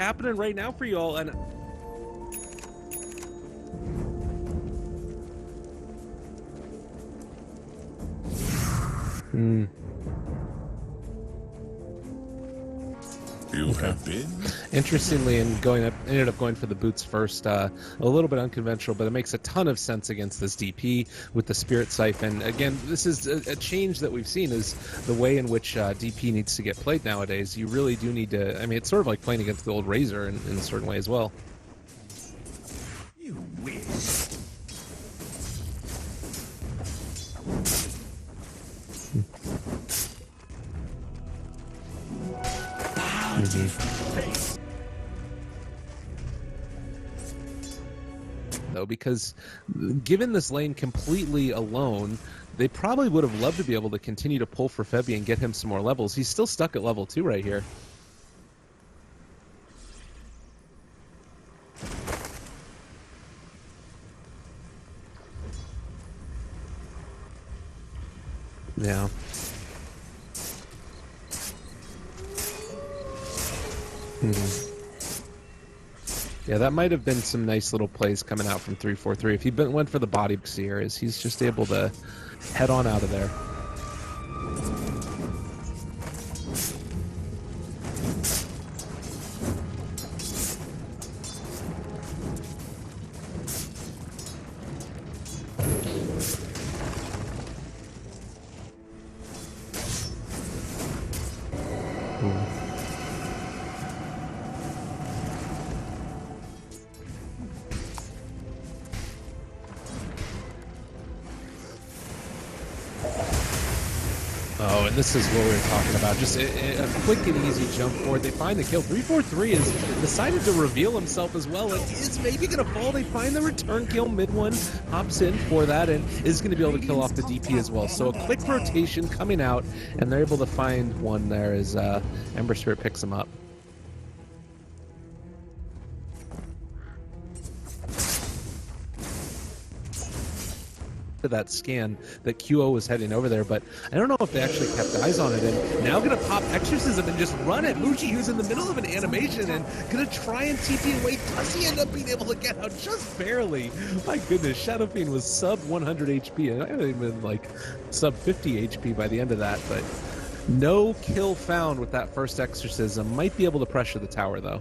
happening right now for you all, and You have been. Interestingly, ended up going for the boots first. A little bit unconventional, but it makes a ton of sense against this DP with the Spirit Siphon. Again, this is a change that we've seen, is the way in which DP needs to get played nowadays. You really do need to. I mean, it's sort of like playing against the old Razor in a certain way as well. You wish. Though, because given this lane completely alone, they probably would have loved to be able to continue to pull for Febby and get him some more levels. He's still stuck at level 2 right here. Yeah. Yeah, that might have been some nice little plays coming out from 343. If he went for the body Seer, he's just able to head on out of there. Oh, and this is what we were talking about. Just a quick and easy jump forward. They find the kill. 343 has decided to reveal himself as well. It is maybe going to fall. They find the return kill. MidOne hops in for that and is going to be able to kill off the DP as well. So a quick rotation coming out, and they're able to find one there as Ember Spirit picks him up. That scan that QO was heading over there, but I don't know if they actually kept eyes on it. And now gonna pop Exorcism and just run at MuShi, who's in the middle of an animation and gonna try and TP away. Does he end up being able to get out just barely? My goodness, Shadow Fiend was sub 100 HP. I haven't even like sub 50 HP by the end of that, but no kill found with that first Exorcism. Might be able to pressure the tower though.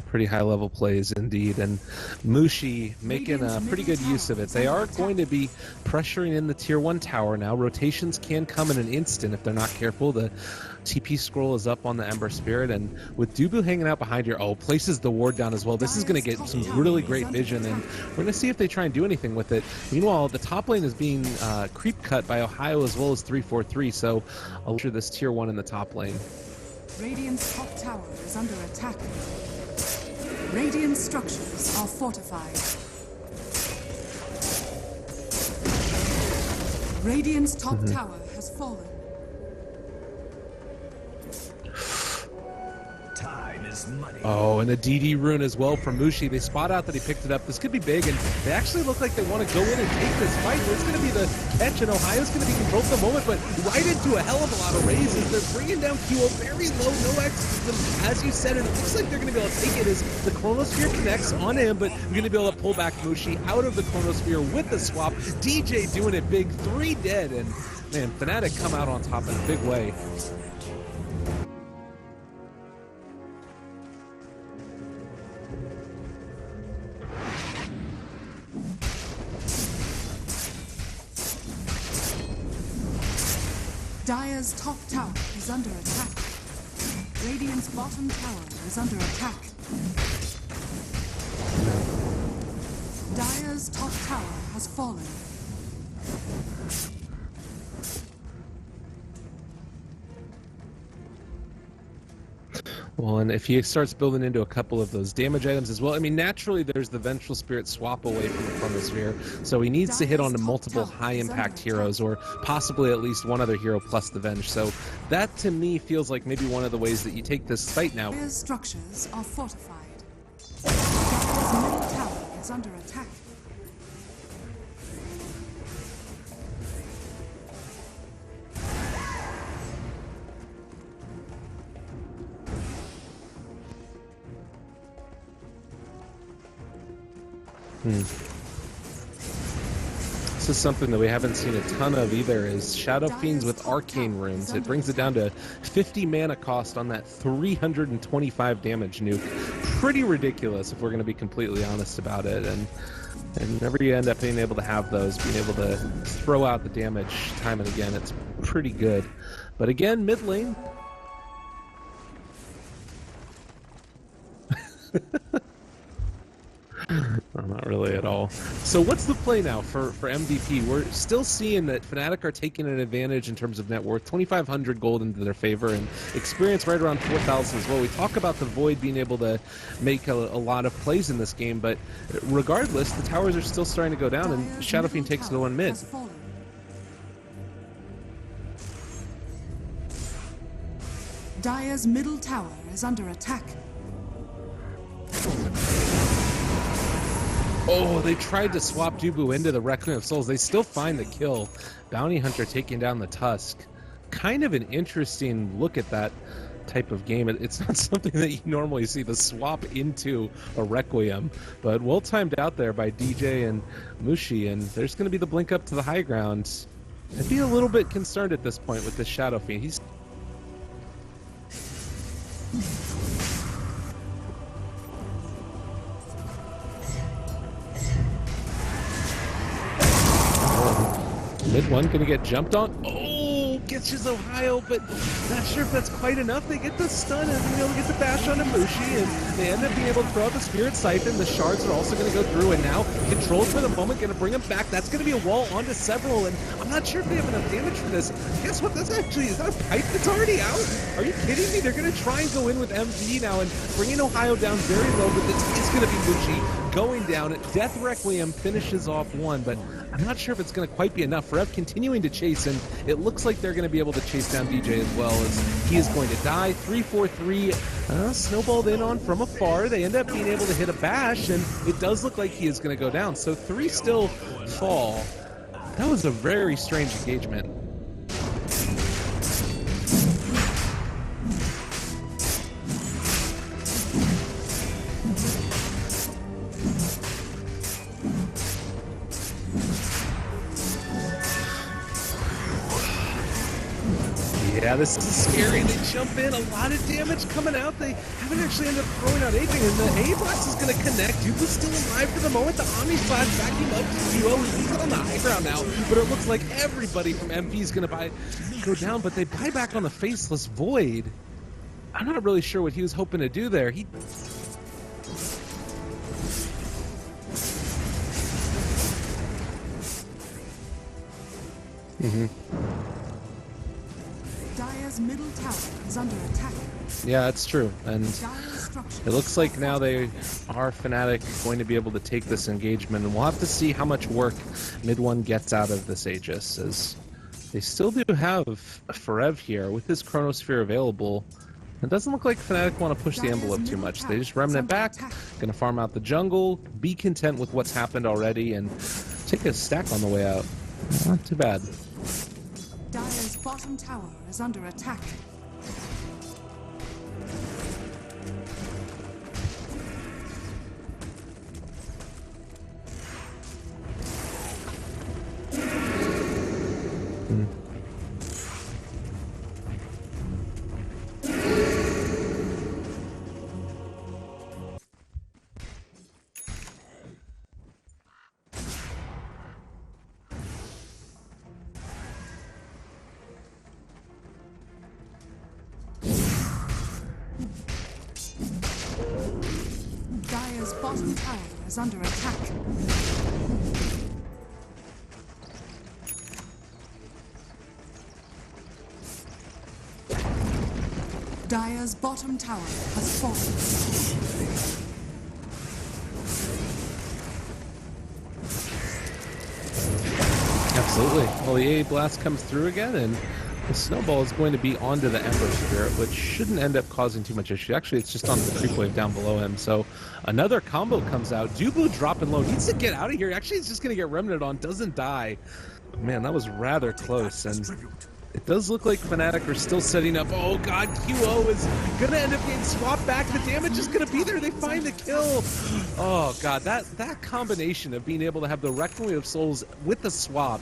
Pretty high level plays indeed, and MuShi making a pretty good use of it. They are going to be pressuring in the tier 1 tower now. Rotations can come in an instant if they're not careful. The TP scroll is up on the Ember Spirit, and with DUBU hanging out behind here, places the ward down as well. This is going to get some really great vision, and we're going to see if they try and do anything with it. Meanwhile, the top lane is being creep cut by Ohaiyo as well as 343, so I'll ensure this tier 1 in the top lane. Radiant's top tower is under attack. Radiant structures are fortified. Radiant's top tower has fallen. Time is money. Oh, and a DD rune as well from MuShi. They spot out that he picked it up. This could be big, and they actually look like they want to go in and take this fight. It's going to be the catch, and Ohio's going to be controlled for the moment, but right into a hell of a lot of raises. They're bringing down QO very low, no X. As you said, and it looks like they're going to be able to take it as the Chronosphere connects on him, but you're going to be able to pull back MuShi out of the Chronosphere with the swap. DJ doing it big, 3 dead, and man, Fnatic come out on top in a big way. Dire's top tower is under attack. Radiant's bottom tower is under attack. Dire's top tower has fallen. Well, and if he starts building into a couple of those damage items as well, I mean, naturally there's the Vengeful Spirit swap away from the Chronosphere, so he needs to hit onto multiple high-impact heroes, or possibly at least one other hero plus the Venge. So that, to me, feels like maybe one of the ways that you take this fight now. Dire's structures are fortified. Dire's middle tower is under attack. This is something that we haven't seen a ton of either, is Shadow Fiends with Arcane Runes. It brings it down to 50 mana cost on that 325 damage nuke. Pretty ridiculous if we're going to be completely honest about it. And whenever you end up being able to have those, being able to throw out the damage time and again, it's pretty good. But again, mid lane... No, not really at all. So what's the play now for MVP? We're still seeing that Fnatic are taking an advantage in terms of net worth, 2,500 gold into their favor, and experience right around 4,000 as well. We talk about the Void being able to make a lot of plays in this game, but regardless, the towers are still starting to go down, and Shadow Fiend takes the one mid. Dire's middle tower is under attack. Oh, they tried to swap DUBU into the Requiem of Souls. They still find the kill. Bounty Hunter taking down the Tusk. Kind of an interesting look at that type of game. It's not something that you normally see, the swap into a Requiem, but well timed out there by DJ and MuShi, and there's going to be the blink up to the high ground. I'd be a little bit concerned at this point with this Shadow Fiend. He's... MidOne gonna get jumped on. Oh, gets his Ohaiyo, but not sure if that's quite enough. They get the stun and being able to get the bash onto MuShi, and they end up being able to throw out the Spirit Siphon. The shards are also gonna go through, and now controlled for the moment, gonna bring him back. That's gonna be a wall onto several, and I'm not sure if they have enough damage for this. Guess what? That's actually, is that a pipe that's already out? Are you kidding me? They're gonna try and go in with MV now and bringing Ohaiyo down very low, but this is gonna be MuShi going down. Death Requiem finishes off one, but I'm not sure if it's going to quite be enough. Forev continuing to chase, and it looks like they're going to be able to chase down DJ as well, as he is going to die. 3-4-3, snowballed in on from afar. They end up being able to hit a bash, and it does look like he is going to go down. So 3 still fall. That was a very strange engagement. Yeah, this is scary. They jump in, a lot of damage coming out. They haven't actually ended up throwing out anything, and the A-Blast is going to connect. DUBU's still alive for the moment. The Omni Slash backing up to duo. He's on the high ground now, but it looks like everybody from MP is going to go down, but they buy back on the Faceless Void. I'm not really sure what he was hoping to do there. Dire's middle tower is under attack. Yeah, that's true. And it looks like now they are Fnatic going to be able to take this engagement, and we'll have to see how much work MidOne gets out of this Aegis, as they still do have a Forev here with his Chronosphere available. It doesn't look like Fnatic want to push the envelope too much. They just remnant back, gonna farm out the jungle, be content with what's happened already, and take a stack on the way out. Not too bad. Dire's bottom tower is under attack. Dire's bottom tower is under attack. Dire's Dire's bottom tower has fallen. Absolutely. Well, the A blast comes through again, and the snowball is going to be onto the Ember Spirit, which shouldn't end up causing too much issue. Actually, it's just on the creep wave down below him. So another combo comes out. DUBU dropping low. Needs to get out of here. Actually, he's just going to get remnant on. Doesn't die. Man, that was rather close. And it does look like Fnatic are still setting up. Oh, God, QO is going to end up getting swapped back. The damage is going to be there. They find the kill. Oh, God, that combination of being able to have the Requiem of Souls with the swap,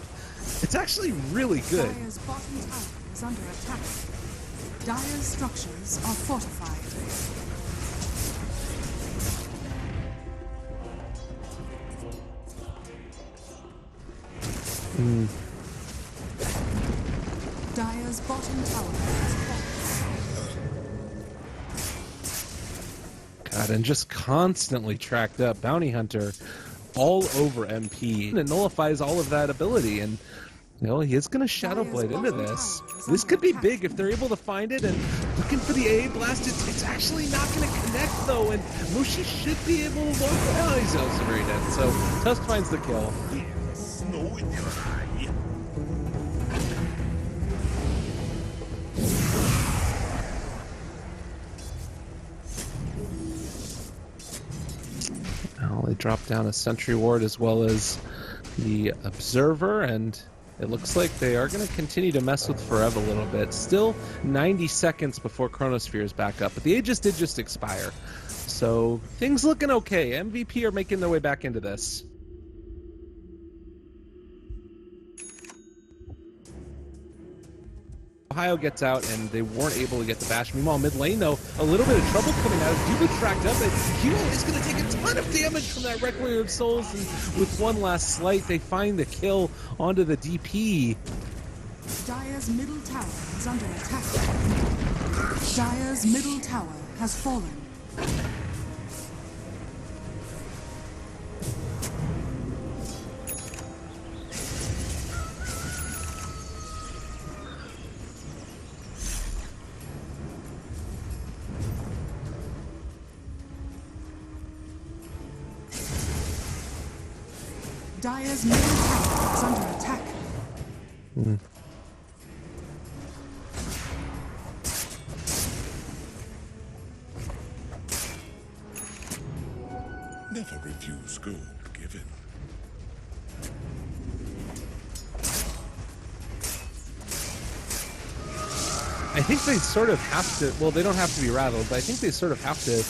it's actually really good. Dire's bottom tower is under attack. Dire's structures are fortified. Dire's bottom tower has fallen. God, and just constantly tracked up. Bounty Hunter all over MP. And it nullifies all of that ability. And, you know, he is going to Shadow Blade into this. This could be big if they're able to find it. And looking for the A blast, it's actually not going to connect, though. And MuShi should be able to look. Oh, he's also very dead. So Tusk finds the kill. Snow in your eye. Well, they drop down a Sentry Ward as well as the Observer, and it looks like they are going to continue to mess with Forev a little bit. Still 90 seconds before Chronosphere is back up, but the Aegis did just expire. So things looking okay. MVP are making their way back into this. Ohaiyo gets out, and they weren't able to get the bash. Meanwhile, mid lane, though, a little bit of trouble coming out. DUBU tracked up, and QO is going to take a ton of damage from that Requiem of Souls. And with one last slight, they find the kill onto the DP. Dire's middle tower is under attack. Dire's middle tower has fallen. Dire's middle tower is under attack. Never refuse gold given. I think they sort of have to, well, they don't have to be rattled, but I think they sort of have to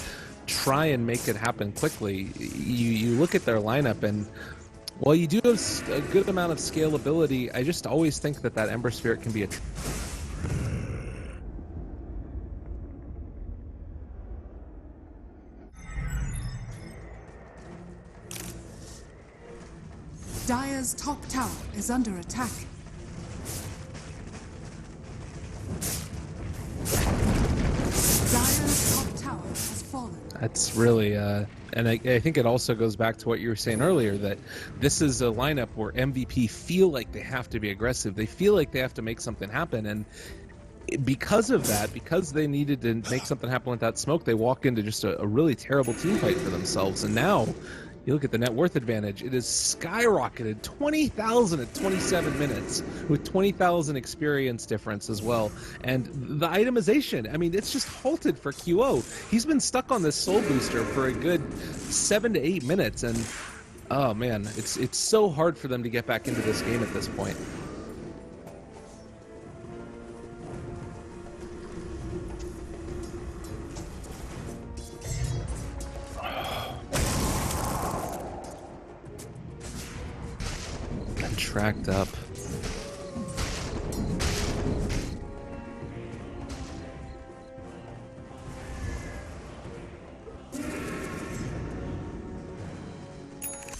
try and make it happen quickly. You look at their lineup, and while you do have a good amount of scalability, I just always think that Ember Spirit can be a... Dire's top tower is under attack. Dire's top tower has fallen. That's really, and I think it also goes back to what you were saying earlier, that this is a lineup where MVP feel like they have to be aggressive. They feel like they have to make something happen, and because of that, because they needed to make something happen with that smoke, they walk into just a really terrible team fight for themselves. And now, you look at the net worth advantage, it is skyrocketed 20,000 at 27 minutes with 20,000 experience difference as well. And the itemization, I mean, it's just halted for QO. He's been stuck on this soul booster for a good 7 to 8 minutes. And oh man, it's so hard for them to get back into this game at this point. Tracked up.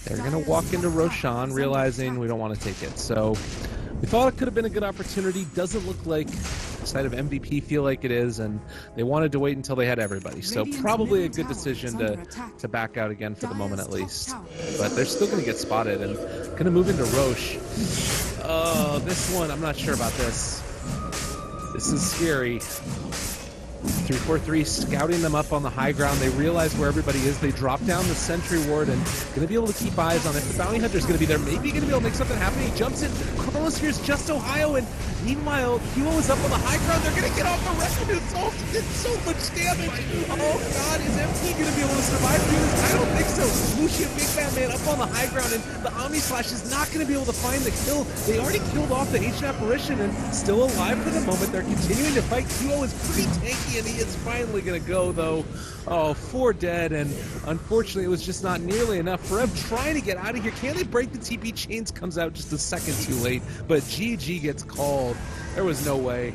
They're gonna walk into Roshan, realizing we don't want to take it. So we thought it could have been a good opportunity. Doesn't look like the side of MVP feel like it is, and they wanted to wait until they had everybody. So probably a good decision to back out again for the moment at least. But they're still gonna get spotted and gonna move into Roche. Oh, this one, I'm not sure about this. This is scary. 343 scouting them up on the high ground. They realize where everybody is. They drop down the sentry ward and going to be able to keep eyes on it. The bounty hunter's going to be there, maybe going to be able to make something happen. He jumps in. Chronosphere's just Ohaiyo, and meanwhile, Huo is up on the high ground. They're going to get off the Resolute. He did so much damage. Oh god, is MT going to be able to survive through this? I don't think so. MuShi, a big bad man, up on the high ground, and the Omni Slash is not going to be able to find the kill. They already killed off the ancient Apparition and still alive for the moment. They're continuing to fight. Huo is pretty tanky, and he is finally going to go, though. Oh, 4 dead, and unfortunately, it was just not nearly enough. Forev trying to get out of here. Can they break the TP? Chains comes out just a second too late, but GG gets called. There was no way.